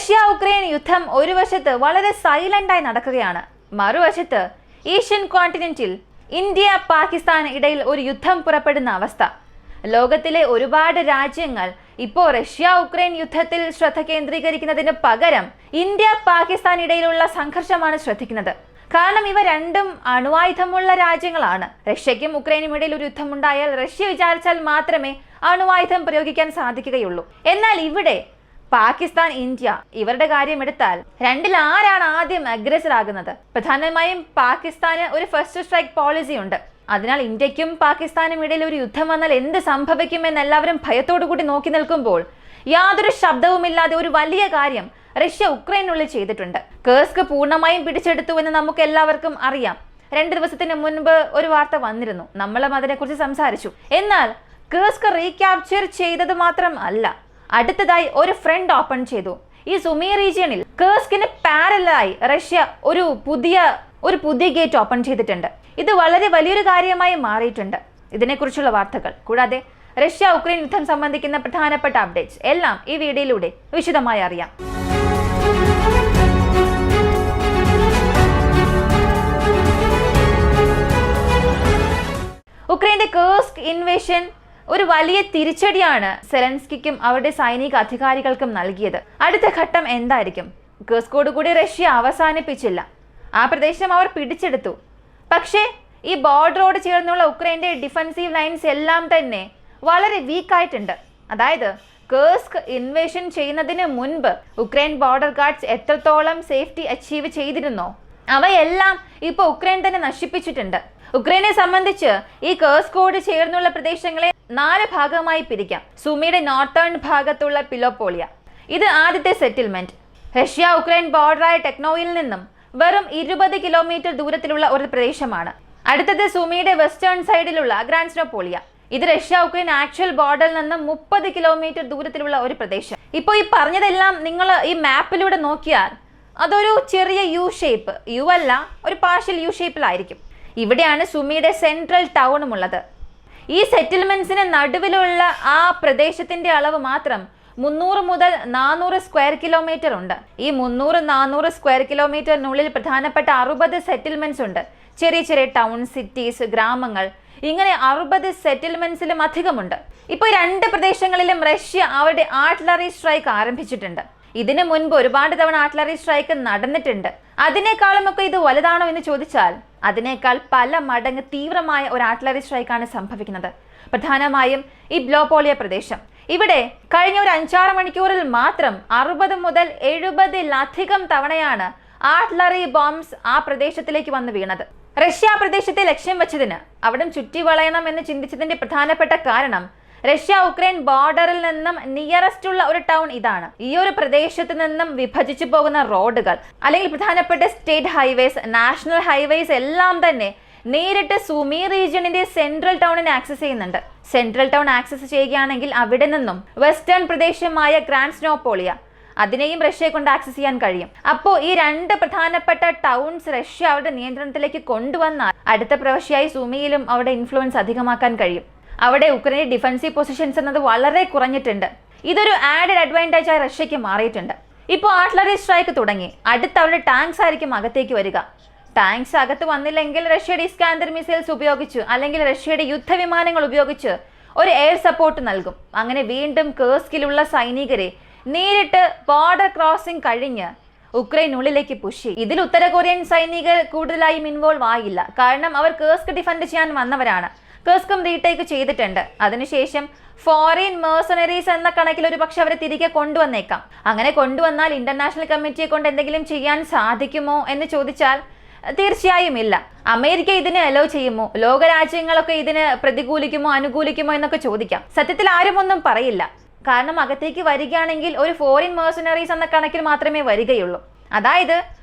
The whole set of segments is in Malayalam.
റഷ്യ ഉക്രൈൻ യുദ്ധം ഒരു വശത്ത് വളരെ സൈലന്റായി നടക്കുകയാണ്. മറുവശത്ത് ഏഷ്യൻ കോണ്ടിനെന്റിൽ ഇന്ത്യ പാകിസ്ഥാൻ ഇടയിൽ ഒരു യുദ്ധം പുറപ്പെടുന്ന അവസ്ഥ. ലോകത്തിലെ ഒരുപാട് രാജ്യങ്ങൾ ഇപ്പോൾ റഷ്യ ഉക്രൈൻ യുദ്ധത്തിൽ ശ്രദ്ധ കേന്ദ്രീകരിക്കുന്നതിന് പകരം ഇന്ത്യ പാകിസ്ഥാൻ ഇടയിലുള്ള സംഘർഷമാണ് ശ്രദ്ധിക്കുന്നത്. കാരണം ഇവ രണ്ടും അണുവായുധമുള്ള രാജ്യങ്ങളാണ്. റഷ്യയ്ക്കും ഉക്രൈനും ഇടയിൽ ഒരു യുദ്ധമുണ്ടായാൽ റഷ്യ വിചാരിച്ചാൽ മാത്രമേ അണുവായുധം പ്രയോഗിക്കാൻ സാധിക്കുകയുള്ളൂ. എന്നാൽ ഇവിടെ പാകിസ്ഥാൻ, ഇന്ത്യ ഇവരുടെ കാര്യം എടുത്താൽ രണ്ടിൽ ആരാണ് ആദ്യം അഗ്രസർ ആകുന്നത്? പ്രധാനമായും പാകിസ്ഥാന് ഒരു ഫസ്റ്റ് സ്ട്രൈക്ക് പോളിസി ഉണ്ട്. അതിനാൽ ഇന്ത്യക്കും പാകിസ്ഥാനും ഇടയിൽ ഒരു യുദ്ധം വന്നാൽ എന്ത് സംഭവിക്കുമെന്ന് എല്ലാവരും ഭയത്തോടു കൂടി നോക്കി നിൽക്കുമ്പോൾ യാതൊരു ശബ്ദവുമില്ലാതെ ഒരു വലിയ കാര്യം റഷ്യ ഉക്രൈനുള്ളിൽ ചെയ്തിട്ടുണ്ട്. കേഴ്സ്ക് പൂർണ്ണമായും പിടിച്ചെടുത്തുവെന്ന് നമുക്ക് എല്ലാവർക്കും അറിയാം. 2 ദിവസത്തിന് മുൻപ് ഒരു വാർത്ത വന്നിരുന്നു, നമ്മളും അതിനെക്കുറിച്ച് സംസാരിച്ചു. എന്നാൽ കേഴ്സ്ക് റീക്യാപ്ചർ ചെയ്തത് മാത്രം അല്ല, അടുത്തതായി ഒരു ഫ്രണ്ട് ഓപ്പൺ ചെയ്തു. ഈ സുമി റീജിയണിൽ കേഴ്സ്കിന് പാരലായി റഷ്യ ഒരു പുതിയ ഗേറ്റ് ഓപ്പൺ ചെയ്തിട്ടുണ്ട്. ഇത് വളരെ വലിയൊരു കാര്യമായി മാറിയിട്ടുണ്ട്. ഇതിനെക്കുറിച്ചുള്ള വാർത്തകൾ കൂടാതെ റഷ്യ ഉക്രൈൻ യുദ്ധം സംബന്ധിക്കുന്ന പ്രധാനപ്പെട്ട അപ്ഡേറ്റ്സ് എല്ലാം ഈ വീഡിയോയിലൂടെ വിശദമായി അറിയാം. ഉക്രൈന്റെ കേഴ്സ്ക് ഇൻവേഷൻ ഒരു വലിയ തിരിച്ചടിയാണ് സെലൻസ്കിക്കും അവരുടെ സൈനിക അധികാരികൾക്കും നൽകിയത്. അടുത്ത ഘട്ടം എന്തായിരിക്കും? കേഴ്സ്കോടുകൂടി റഷ്യ അവസാനിപ്പിച്ചില്ല, ആ പ്രദേശം അവർ പിടിച്ചെടുത്തു. പക്ഷേ ഈ ബോർഡറോട് ചേർന്നുള്ള ഉക്രൈന്റെ ഡിഫൻസീവ് ലൈൻസ് എല്ലാം തന്നെ വളരെ വീക്കായിട്ടുണ്ട്. അതായത് കേഴ്സ്ക് ഇൻവേഷൻ ചെയ്യുന്നതിന് മുൻപ് ഉക്രൈൻ ബോർഡർ ഗാർഡ്സ് എത്രത്തോളം സേഫ്റ്റി അച്ചീവ് ചെയ്തിരുന്നോ അവയെല്ലാം ഇപ്പോൾ ഉക്രൈൻ തന്നെ നശിപ്പിച്ചിട്ടുണ്ട്. ഉക്രൈനെ സംബന്ധിച്ച് ഈ കേഴ്സ്കോട് ചേർന്നുള്ള പ്രദേശങ്ങളെ 4 ഭാഗമായി പിരിക്കാം. സുമിയുടെ നോർത്തേൺ ഭാഗത്തുള്ള പിലോപോളിയ, ഇത് ആദ്യത്തെ സെറ്റിൽമെന്റ്. റഷ്യ ഉക്രൈൻ ബോർഡറായ ടെക്നോയിൽ നിന്നും വെറും 20 കിലോമീറ്റർ ദൂരത്തിലുള്ള ഒരു പ്രദേശമാണ്. അടുത്തത് സുമിയുടെ വെസ്റ്റേൺ സൈഡിലുള്ള ഗ്രാൻസ്നോപോളിയ, ഇത് റഷ്യ ഉക്രൈൻ ആക്ച്വൽ ബോർഡറിൽ നിന്നും 30 കിലോമീറ്റർ ദൂരത്തിലുള്ള ഒരു പ്രദേശം. ഇപ്പോൾ ഈ പറഞ്ഞതെല്ലാം നിങ്ങൾ ഈ മാപ്പിലൂടെ നോക്കിയാൽ അതൊരു ചെറിയ യു ഷേപ്പ്, യു അല്ല, ഒരു പാർഷ്യൽ യു ഷേപ്പിലായിരിക്കും. ഇവിടെയാണ് സുമിയുടെ സെൻട്രൽ ടൗണും ഉള്ളത്. ഈ സെറ്റിൽമെന്റ്സിന് നടുവിലുള്ള ആ പ്രദേശത്തിന്റെ അളവ് മാത്രം 300 മുതൽ 400 സ്ക്വയർ കിലോമീറ്റർ ഉണ്ട്. ഈ 300-400 സ്ക്വയർ കിലോമീറ്ററിനുള്ളിൽ പ്രധാനപ്പെട്ട 60 സെറ്റിൽമെന്റ്സ് ഉണ്ട്. ചെറിയ ചെറിയ ടൗൺ, സിറ്റീസ്, ഗ്രാമങ്ങൾ, ഇങ്ങനെ 60 സെറ്റിൽമെന്റ്സിലും അധികമുണ്ട്. ഇപ്പോൾ 2 പ്രദേശങ്ങളിലും റഷ്യ അവരുടെ ആർട്ടിലറി സ്ട്രൈക്ക് ആരംഭിച്ചിട്ടുണ്ട്. ഇതിനു മുൻപ് ഒരുപാട് തവണ ആർട്ടിലറി സ്ട്രൈക്ക് നടന്നിട്ടുണ്ട്. അതിനേക്കാളുമൊക്കെ ഇത് വലുതാണോ എന്ന് ചോദിച്ചാൽ അതിനേക്കാൾ പല മടങ്ങ് തീവ്രമായ ഒരു ആർട്ടിലറി സ്ട്രൈക്കാണ് സംഭവിക്കുന്നത്. പ്രധാനമായും ഈ പിലോപോളിയ ഇവിടെ കഴിഞ്ഞ ഒരു 5-6 മണിക്കൂറിൽ മാത്രം 60 മുതൽ 70-ലധികം തവണയാണ് ആർട്ടിലറി ബോംബ്സ് ആ പ്രദേശത്തിലേക്ക് വന്ന് വീണത്. റഷ്യ പ്രദേശത്തെ ലക്ഷ്യം വെച്ചതിന് അവിടെ ചുറ്റി വളയണം എന്ന് ചിന്തിച്ചതിന്റെ പ്രധാനപ്പെട്ട കാരണം റഷ്യ ഉക്രൈൻ ബോർഡറിൽ നിന്നും നിയറസ്റ്റ് ഉള്ള ഒരു ടൗൺ ഇതാണ്. ഈ ഒരു പ്രദേശത്ത് നിന്നും വിഭജിച്ചു പോകുന്ന റോഡുകൾ അല്ലെങ്കിൽ പ്രധാനപ്പെട്ട സ്റ്റേറ്റ് ഹൈവേസ്, നാഷണൽ ഹൈവേസ് എല്ലാം തന്നെ നേരിട്ട് സുമി റീജിയണിന്റെ സെൻട്രൽ ടൗണിനെ ആക്സസ് ചെയ്യുന്നുണ്ട്. സെൻട്രൽ ടൗൺ ആക്സസ് ചെയ്യുകയാണെങ്കിൽ അവിടെ നിന്നും വെസ്റ്റേൺ പ്രദേശമായ ഗ്രാൻസ്നോപോളിയ അതിനെയും റഷ്യയെ കൊണ്ട് ആക്സസ് ചെയ്യാൻ കഴിയും. അപ്പോൾ ഈ 2 പ്രധാനപ്പെട്ട ടൗൺസ് റഷ്യ അവരുടെ നിയന്ത്രണത്തിലേക്ക് കൊണ്ടുവന്നാൽ അടുത്ത പ്രവശ്യയായി സുമിയിലും അവിടെ ഇൻഫ്ലുവൻസ് അധികമാക്കാൻ കഴിയും. അവിടെ ഉക്രൈന്റെ ഡിഫൻസീവ് പൊസിഷൻസ് എന്നത് വളരെ കുറഞ്ഞിട്ടുണ്ട്. ഇതൊരു ആഡഡ് അഡ്വാൻറ്റേജ് ആയി റഷ്യക്ക് മാറിയിട്ടുണ്ട്. ഇപ്പോൾ ആർട്ടിലറി സ്ട്രൈക്ക് തുടങ്ങി. അടുത്ത അവരുടെ ടാങ്ക്സ് ആയിരിക്കും അകത്തേക്ക് വരിക. ടാങ്ക്സ് അകത്ത് വന്നില്ലെങ്കിൽ റഷ്യയുടെ ഇസ്കാന്ദർ മിസൈൽസ് ഉപയോഗിച്ച് അല്ലെങ്കിൽ റഷ്യയുടെ യുദ്ധവിമാനങ്ങൾ ഉപയോഗിച്ച് ഒരു എയർ സപ്പോർട്ട് നൽകും. അങ്ങനെ വീണ്ടും കേഴ്സ്കിലുള്ള സൈനികരെ നേരിട്ട് ബോർഡർ ക്രോസിംഗ് കഴിഞ്ഞ് ഉക്രൈനുള്ളിലേക്ക് പുഷ് ചെയ്യും. ഇതിൽ ഉത്തര കൊറിയൻ സൈനികർ കൂടുതലായും ഇൻവോൾവ് ആയില്ല. കാരണം അവർ കേഴ്സ്ക് ഡിഫൻഡ് ചെയ്യാൻ വന്നവരാണ്. കേഴ്സ്കും റീടേക്ക് ചെയ്തിട്ടുണ്ട്. അതിനുശേഷം ഫോറിൻ മേഴ്സണറീസ് എന്ന കണക്കിൽ ഒരു പക്ഷെ അവരെ തിരികെ കൊണ്ടുവന്നേക്കാം. അങ്ങനെ കൊണ്ടുവന്നാൽ ഇന്റർനാഷണൽ കമ്മിറ്റിയെ കൊണ്ട് എന്തെങ്കിലും ചെയ്യാൻ സാധിക്കുമോ എന്ന് ചോദിച്ചാൽ തീർച്ചയായും ഇല്ല. അമേരിക്ക ഇതിനെ അലോ ചെയ്യുമോ? ലോകരാജ്യങ്ങളൊക്കെ ഇതിന് പ്രതികൂലിക്കുമോ അനുകൂലിക്കുമോ എന്നൊക്കെ ചോദിക്കാം. സത്യത്തിൽ ആരും ഒന്നും പറയില്ല. കാരണം അകത്തേക്ക് വരികയാണെങ്കിൽ ഒരു ഫോറിൻ മേഴ്സണറീസ് എന്ന കണക്കിൽ മാത്രമേ വരികയുള്ളൂ. അതായത്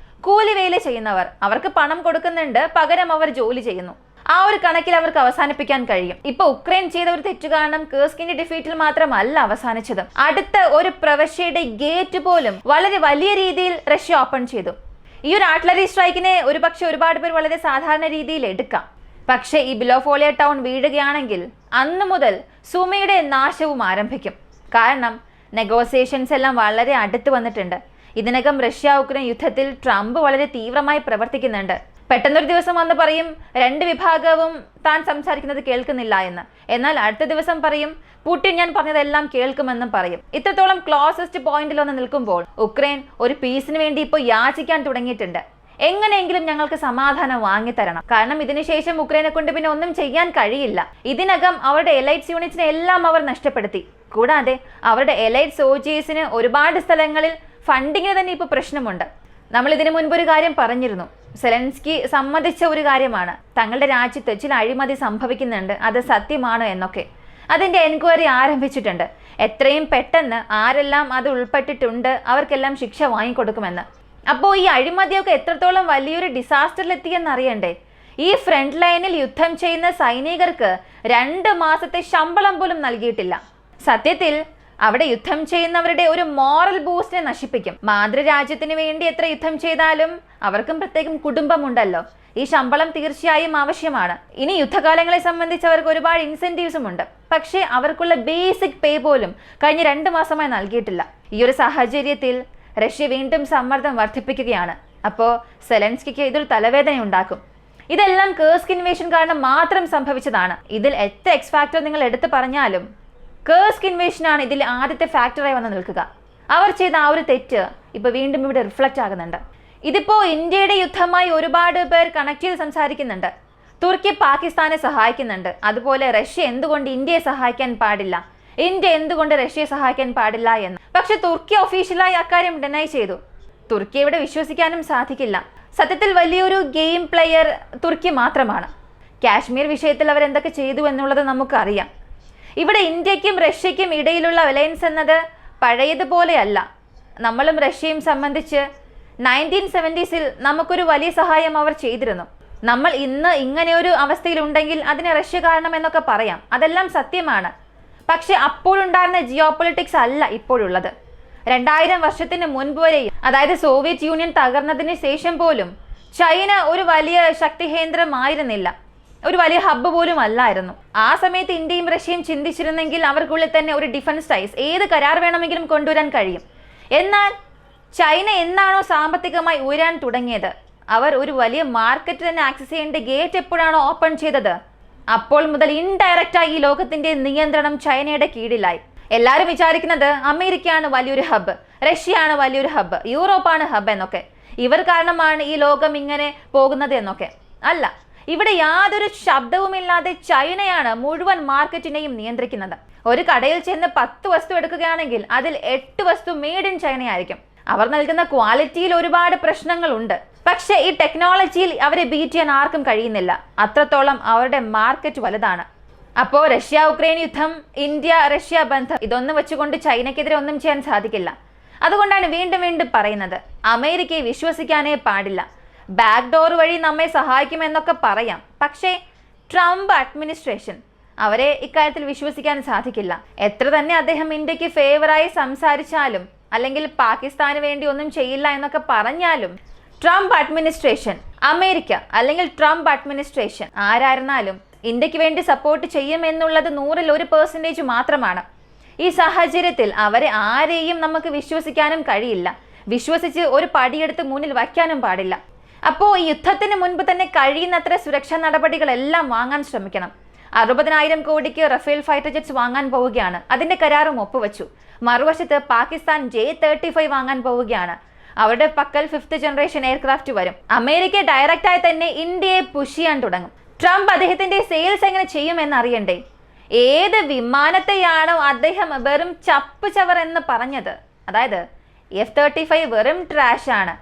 കൂലിവേല ചെയ്യുന്നവർ, അവർക്ക് പണം കൊടുക്കുന്നുണ്ട്, പകരം അവർ ജോലി ചെയ്യുന്നു. ആ ഒരു കണക്കിൽ അവർക്ക് അവസാനിപ്പിക്കാൻ കഴിയും. ഇപ്പൊ ഉക്രൈൻ ചെയ്ത ഒരു തെറ്റ് കാരണം കേഴ്സ്കിന്റെ ഡിഫീറ്റിൽ മാത്രമല്ല അവസാനിച്ചത്. അടുത്ത ഒരു പ്രവശ്യയുടെ ഗേറ്റ് പോലും വളരെ വലിയ രീതിയിൽ റഷ്യ ഓപ്പൺ ചെയ്തു. ഈ ഒരു ആർട്ടിലറി സ്ട്രൈക്കിനെ ഒരുപക്ഷെ ഒരുപാട് പേർ വളരെ സാധാരണ രീതിയിൽ എടുക്കാം. പക്ഷേ ഈ പിലോപോളിയ ടൗൺ വീഴുകയാണെങ്കിൽ അന്ന് മുതൽ സുമിയുടെ നാശവും ആരംഭിക്കും. കാരണം നെഗോസിയേഷൻസ് എല്ലാം വളരെ അടുത്ത് വന്നിട്ടുണ്ട്. ഇതിനകം റഷ്യ ഉക്രൈൻ യുദ്ധത്തിൽ ട്രംപ് വളരെ തീവ്രമായി പ്രവർത്തിക്കുന്നുണ്ട്. പെട്ടെന്നൊരു ദിവസം വന്ന് പറയും രണ്ട് വിഭാഗവും താൻ സംസാരിക്കുന്നത് കേൾക്കുന്നില്ല എന്ന്. എന്നാൽ അടുത്ത ദിവസം പറയും പുടിൻ ഞാൻ പറഞ്ഞതെല്ലാം കേൾക്കുമെന്നും പറയും. ഇത്രത്തോളം ക്ലോസസ്റ്റ് പോയിന്റിൽ ഒന്ന് നിൽക്കുമ്പോൾ ഉക്രൈൻ ഒരു പീസിന് വേണ്ടി ഇപ്പോൾ യാചിക്കാൻ തുടങ്ങിയിട്ടുണ്ട്. എങ്ങനെയെങ്കിലും ഞങ്ങൾക്ക് സമാധാനം വാങ്ങിത്തരണം. കാരണം ഇതിനുശേഷം ഉക്രൈനെ കൊണ്ട് പിന്നെ ഒന്നും ചെയ്യാൻ കഴിയില്ല. ഇതിനകം അവരുടെ എലൈറ്റ്സ് യൂണിറ്റ്സിനെ എല്ലാം അവർ നഷ്ടപ്പെടുത്തി. കൂടാതെ അവരുടെ എലൈറ്റ് സോൾജേഴ്സിന് ഒരുപാട് സ്ഥലങ്ങളിൽ ഫണ്ടിങ്ങിന് തന്നെ ഇപ്പോൾ പ്രശ്നമുണ്ട്. നമ്മൾ ഇതിനു മുൻപ് ഒരു കാര്യം പറഞ്ഞിരുന്നു. സെലൻസ്കി സമ്മതിച്ച ഒരു കാര്യമാണ്, തങ്ങളുടെ രാജ്യത്ത് ചില അഴിമതി സംഭവിക്കുന്നുണ്ട്, അത് സത്യമാണോ എന്നൊക്കെ. അതിന്റെ എൻക്വയറി ആരംഭിച്ചിട്ടുണ്ട്. എത്രയും പെട്ടെന്ന് ആരെല്ലാം അത് ഉൾപ്പെട്ടിട്ടുണ്ട് അവർക്കെല്ലാം ശിക്ഷ വാങ്ങിക്കൊടുക്കുമെന്ന്. അപ്പോൾ ഈ അഴിമതിയൊക്കെ എത്രത്തോളം വലിയൊരു ഡിസാസ്റ്ററിലെത്തിയെന്ന് അറിയണ്ടേ? ഈ ഫ്രണ്ട് ലൈനിൽ യുദ്ധം ചെയ്യുന്ന സൈനികർക്ക് 2 മാസത്തെ ശമ്പളം പോലും നൽകിയിട്ടില്ല. സത്യത്തിൽ അവിടെ യുദ്ധം ചെയ്യുന്നവരുടെ ഒരു മോറൽ ബൂസ്റ്റിനെ നശിപ്പിക്കും. മാതൃരാജ്യത്തിന് വേണ്ടി എത്ര യുദ്ധം ചെയ്താലും അവർക്കും പ്രത്യേകം കുടുംബമുണ്ടല്ലോ. ഈ ശമ്പളം തീർച്ചയായും ആവശ്യമാണ്. ഇനി യുദ്ധകാലങ്ങളെ സംബന്ധിച്ച് അവർക്ക് ഒരുപാട് ഇൻസെന്റീവ്സും ഉണ്ട്. പക്ഷേ അവർക്കുള്ള ബേസിക് പേ പോലും കഴിഞ്ഞ 2 മാസമായി നൽകിയിട്ടില്ല. ഈ ഒരു സാഹചര്യത്തിൽ റഷ്യ വീണ്ടും സമ്മർദ്ദം വർദ്ധിപ്പിക്കുകയാണ്. അപ്പോൾ സെലൻസ്കിക്ക് ഇതൊരു തലവേദന ഉണ്ടാക്കും. ഇതെല്ലാം കേഴ്സ്ക് ഇൻവേഷൻ കാരണം മാത്രം സംഭവിച്ചതാണ്. ഇതിൽ എത്ര എക്സ് ഫാക്ടർ നിങ്ങൾ എടുത്തു പറഞ്ഞാലും കേഴ്സ്ക് ഇൻവേഷനാണ് ഇതിൽ ആദ്യത്തെ ഫാക്ടറായി വന്ന് നിൽക്കുക. അവർ ചെയ്ത ആ ഒരു തെറ്റ് ഇപ്പൊ വീണ്ടും ഇവിടെ റിഫ്ലക്റ്റ് ആകുന്നുണ്ട്. ഇതിപ്പോ ഇന്ത്യയുടെ യുദ്ധമായി ഒരുപാട് പേർ കണക്ട് ചെയ്ത് സംസാരിക്കുന്നുണ്ട്. തുർക്കി പാകിസ്ഥാനെ സഹായിക്കുന്നുണ്ട്. അതുപോലെ റഷ്യ എന്തുകൊണ്ട് ഇന്ത്യയെ സഹായിക്കാൻ പാടില്ല, ഇന്ത്യ എന്തുകൊണ്ട് റഷ്യയെ സഹായിക്കാൻ പാടില്ല എന്ന്. പക്ഷെ തുർക്കി ഒഫീഷ്യലായി അക്കാര്യം ഡിനൈ ചെയ്തു. തുർക്കിയെ ഇവിടെ വിശ്വസിക്കാനും സാധിക്കില്ല. സത്യത്തിൽ വലിയൊരു ഗെയിം പ്ലെയർ തുർക്കി മാത്രമാണ്. കാശ്മീർ വിഷയത്തിൽ അവർ എന്തൊക്കെ ചെയ്തു എന്നുള്ളത് നമുക്കറിയാം. ഇവിടെ ഇന്ത്യക്കും റഷ്യയ്ക്കും ഇടയിലുള്ള അലയൻസ് എന്നത് പഴയതുപോലെയല്ല. നമ്മളും റഷ്യയും സംബന്ധിച്ച് 1970s നമുക്കൊരു വലിയ സഹായം അവർ ചെയ്തിരുന്നു. നമ്മൾ ഇന്ന് ഇങ്ങനെയൊരു അവസ്ഥയിലുണ്ടെങ്കിൽ അതിന് റഷ്യ കാരണം എന്നൊക്കെ പറയാം. അതെല്ലാം സത്യമാണ്. പക്ഷെ അപ്പോഴുണ്ടായിരുന്ന ജിയോ പൊളിറ്റിക്സ് അല്ല ഇപ്പോഴുള്ളത്. 2000 വർഷത്തിന് മുൻപ് വരെയും, അതായത് സോവിയറ്റ് യൂണിയൻ തകർന്നതിന് ശേഷം പോലും ചൈന ഒരു വലിയ ശക്തികേന്ദ്രമായിരുന്നില്ല, ഒരു വലിയ ഹബ്ബ് പോലും അല്ലായിരുന്നു. ആ സമയത്ത് ഇന്ത്യയും റഷ്യയും ചിന്തിച്ചിരുന്നെങ്കിൽ അവർക്കുള്ളിൽ തന്നെ ഒരു ഡിഫൻസ് ടൈസ്, ഏത് കരാർ വേണമെങ്കിലും കൊണ്ടുവരാൻ കഴിയും. എന്നാൽ ചൈന എന്നാണോ സാമ്പത്തികമായി ഉയരാൻ തുടങ്ങിയത്, അവർ ഒരു വലിയ മാർക്കറ്റ് തന്നെ ആക്സസ് ചെയ്യേണ്ട ഗേറ്റ് എപ്പോഴാണോ ഓപ്പൺ ചെയ്തത്, അപ്പോൾ മുതൽ ഇൻഡയറക്റ്റായി ഈ ലോകത്തിന്റെ നിയന്ത്രണം ചൈനയുടെ കീഴിലായി. എല്ലാവരും വിചാരിക്കുന്നത് അമേരിക്കയാണ് വലിയൊരു ഹബ്ബ്, റഷ്യയാണ് വലിയൊരു ഹബ്ബ്, യൂറോപ്പാണ് ഹബ്ബ് എന്നൊക്കെ. ഇവർ കാരണമാണ് ഈ ലോകം ഇങ്ങനെ പോകുന്നത് എന്നൊക്കെ. അല്ല, ഇവിടെ യാതൊരു ശബ്ദവുമില്ലാതെ ചൈനയാണ് മുഴുവൻ മാർക്കറ്റിനെയും നിയന്ത്രിക്കുന്നത്. ഒരു കടയിൽ ചെന്ന് 10 വസ്തു എടുക്കുകയാണെങ്കിൽ അതിൽ 8 വസ്തു മെയ്ഡ് ഇൻ ചൈന ആയിരിക്കും. അവർ നൽകുന്ന ക്വാളിറ്റിയിൽ ഒരുപാട് പ്രശ്നങ്ങളുണ്ട്. പക്ഷേ ഈ ടെക്നോളജിയിൽ അവരെ ബീറ്റ് ചെയ്യാൻ ആർക്കും കഴിയുന്നില്ല. അത്രത്തോളം അവരുടെ മാർക്കറ്റ് വലുതാണ്. അപ്പോൾ റഷ്യ ഉക്രൈൻ യുദ്ധം, ഇന്ത്യ റഷ്യ ബന്ധം, ഇതൊന്നും വെച്ചുകൊണ്ട് ചൈനയ്ക്കെതിരെ ഒന്നും ചെയ്യാൻ സാധിക്കില്ല. അതുകൊണ്ടാണ് വീണ്ടും വീണ്ടും പറയുന്നത്, അമേരിക്കയെ വിശ്വസിക്കാനേ പാടില്ല. ബാക്ക് ഡോർ വഴി നമ്മെ സഹായിക്കുമെന്നൊക്കെ പറയാം. പക്ഷേ ട്രംപ് അഡ്മിനിസ്ട്രേഷൻ, അവരെ ഇക്കാര്യത്തിൽ വിശ്വസിക്കാൻ സാധിക്കില്ല. എത്ര തന്നെ അദ്ദേഹം ഇന്ത്യക്ക് ഫേവറായി സംസാരിച്ചാലും അല്ലെങ്കിൽ പാകിസ്ഥാന് വേണ്ടി ഒന്നും ചെയ്യില്ല എന്നൊക്കെ പറഞ്ഞാലും ട്രംപ് അഡ്മിനിസ്ട്രേഷൻ, അമേരിക്ക അല്ലെങ്കിൽ ട്രംപ് അഡ്മിനിസ്ട്രേഷൻ ആരായിരുന്നാലും ഇന്ത്യക്ക് വേണ്ടി സപ്പോർട്ട് ചെയ്യുമെന്നുള്ളത് 100% മാത്രമാണ്. ഈ സാഹചര്യത്തിൽ അവരെ ആരെയും നമുക്ക് വിശ്വസിക്കാനും കഴിയില്ല. വിശ്വസിച്ച് ഒരു പടിയെടുത്ത് മുന്നിൽ വയ്ക്കാനും പാടില്ല. അപ്പോൾ ഈ യുദ്ധത്തിന് മുൻപ് തന്നെ കഴിയുന്നത്ര സുരക്ഷാ നടപടികളെല്ലാം വാങ്ങാൻ ശ്രമിക്കണം. 60,000 കോടിക്ക് റഫേൽ ഫൈറ്റർ ജെറ്റ്സ് വാങ്ങാൻ പോവുകയാണ്. അതിന്റെ കരാറും ഒപ്പുവെച്ചു. മറുവശത്ത് പാകിസ്ഥാൻ J-35 വാങ്ങാൻ പോവുകയാണ്. അവരുടെ പക്കൽ 5th ജനറേഷൻ എയർക്രാഫ്റ്റ് വരും. അമേരിക്ക ഡയറക്റ്റായി തന്നെ ഇന്ത്യയെ പുഷ് ചെയ്യാൻ തുടങ്ങും. ട്രംപ് അദ്ദേഹത്തിന്റെ സെയിൽസ് എങ്ങനെ ചെയ്യുമെന്ന് അറിയണ്ടേ? ഏത് വിമാനത്തെയാണോ അദ്ദേഹം വെറും ചപ്പ് ചവർ എന്ന് പറഞ്ഞത്, അതായത് F-35 വെറും ട്രാഷ് ആണ്,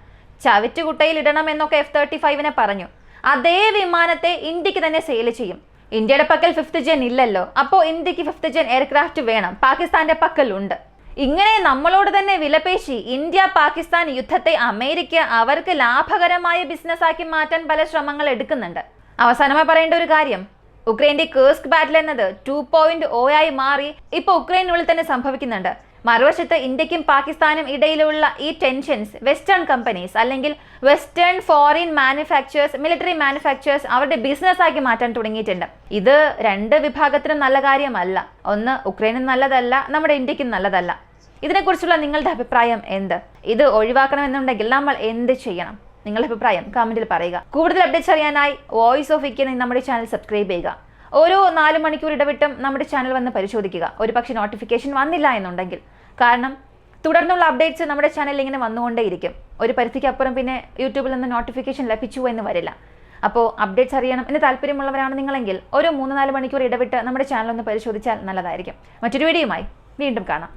ചവിറ്റുകുട്ടയിൽ ഇടണം എന്നൊക്കെ F-35നെ പറഞ്ഞു, അതേ വിമാനത്തെ ഇന്ത്യക്ക് തന്നെ സെയിൽ ചെയ്യും. ഇന്ത്യയുടെ പക്കൽ 5th ജെൻ ഇല്ലല്ലോ, അപ്പോൾ ഇന്ത്യക്ക് 5th ജെൻ എയർക്രാഫ്റ്റ് വേണം, പാകിസ്ഥാന്റെ പക്കൽ ഉണ്ട്. ഇങ്ങനെ നമ്മളോട് തന്നെ വിലപേശി ഇന്ത്യ പാകിസ്ഥാൻ യുദ്ധത്തെ അമേരിക്ക അവർക്ക് ലാഭകരമായ ബിസിനസ്സാക്കി മാറ്റാൻ പല ശ്രമങ്ങൾ എടുക്കുന്നുണ്ട്. അവസാനമായി പറയേണ്ട ഒരു കാര്യം, ഉക്രൈന്റെ കേഴ്സ്ക് ബാറ്റിൽ എന്നത് 2.0 ആയി മാറി ഇപ്പോൾ ഉക്രൈനുള്ളിൽ തന്നെ സംഭവിക്കുന്നുണ്ട്. മറുവശത്ത് ഇന്ത്യക്കും പാകിസ്ഥാനും ഇടയിലുള്ള ഈ ടെൻഷൻസ് വെസ്റ്റേൺ കമ്പനീസ് അല്ലെങ്കിൽ western foreign manufacturers, military manufacturers അവരുടെ ബിസിനസ് ആക്കി മാറ്റാൻ തുടങ്ങിയിട്ടുണ്ട്. ഇത് 2 വിഭാഗത്തിനും നല്ല കാര്യമല്ല. ഒന്ന്, ഉക്രൈനും നല്ലതല്ല, നമ്മുടെ ഇന്ത്യക്കും നല്ലതല്ല. ഇതിനെക്കുറിച്ചുള്ള നിങ്ങളുടെ അഭിപ്രായം എന്ത്? ഇത് ഒഴിവാക്കണമെന്നുണ്ടെങ്കിൽ നമ്മൾ എന്ത് ചെയ്യണം? നിങ്ങളുടെ അഭിപ്രായം കമന്റിൽ പറയുക. കൂടുതൽ അപ്ഡേറ്റ്സ് അറിയാനായി വോയിസ് ഓഫ് വിക്കി നമ്മുടെ ചാനൽ സബ്സ്ക്രൈബ് ചെയ്യുക. ഓരോ 4 മണിക്കൂർ ഇടവിട്ടും നമ്മുടെ ചാനൽ വന്ന് പരിശോധിക്കുക. ഒരു പക്ഷേ നോട്ടിഫിക്കേഷൻ വന്നില്ല എന്നുണ്ടെങ്കിൽ. കാരണം തുടർന്നുള്ള അപ്ഡേറ്റ്സ് നമ്മുടെ ചാനലിൽ ഇങ്ങനെ വന്നുകൊണ്ടേയിരിക്കും. ഒരു പരിധിക്ക് അപ്പുറം പിന്നെ യൂട്യൂബിൽ നിന്ന് നോട്ടിഫിക്കേഷൻ ലഭിച്ചു എന്ന് വരില്ല. അപ്പോൾ അപ്ഡേറ്റ്സ് അറിയണം എന്ന് താല്പര്യമുള്ളവരാണ് നിങ്ങളെങ്കിൽ ഒരു 3-4 മണിക്കൂർ ഇടവിട്ട് നമ്മുടെ ചാനൽ ഒന്ന് പരിശോധിച്ചാൽ നല്ലതായിരിക്കും. മറ്റൊരു വീഡിയോയുമായി വീണ്ടും കാണാം.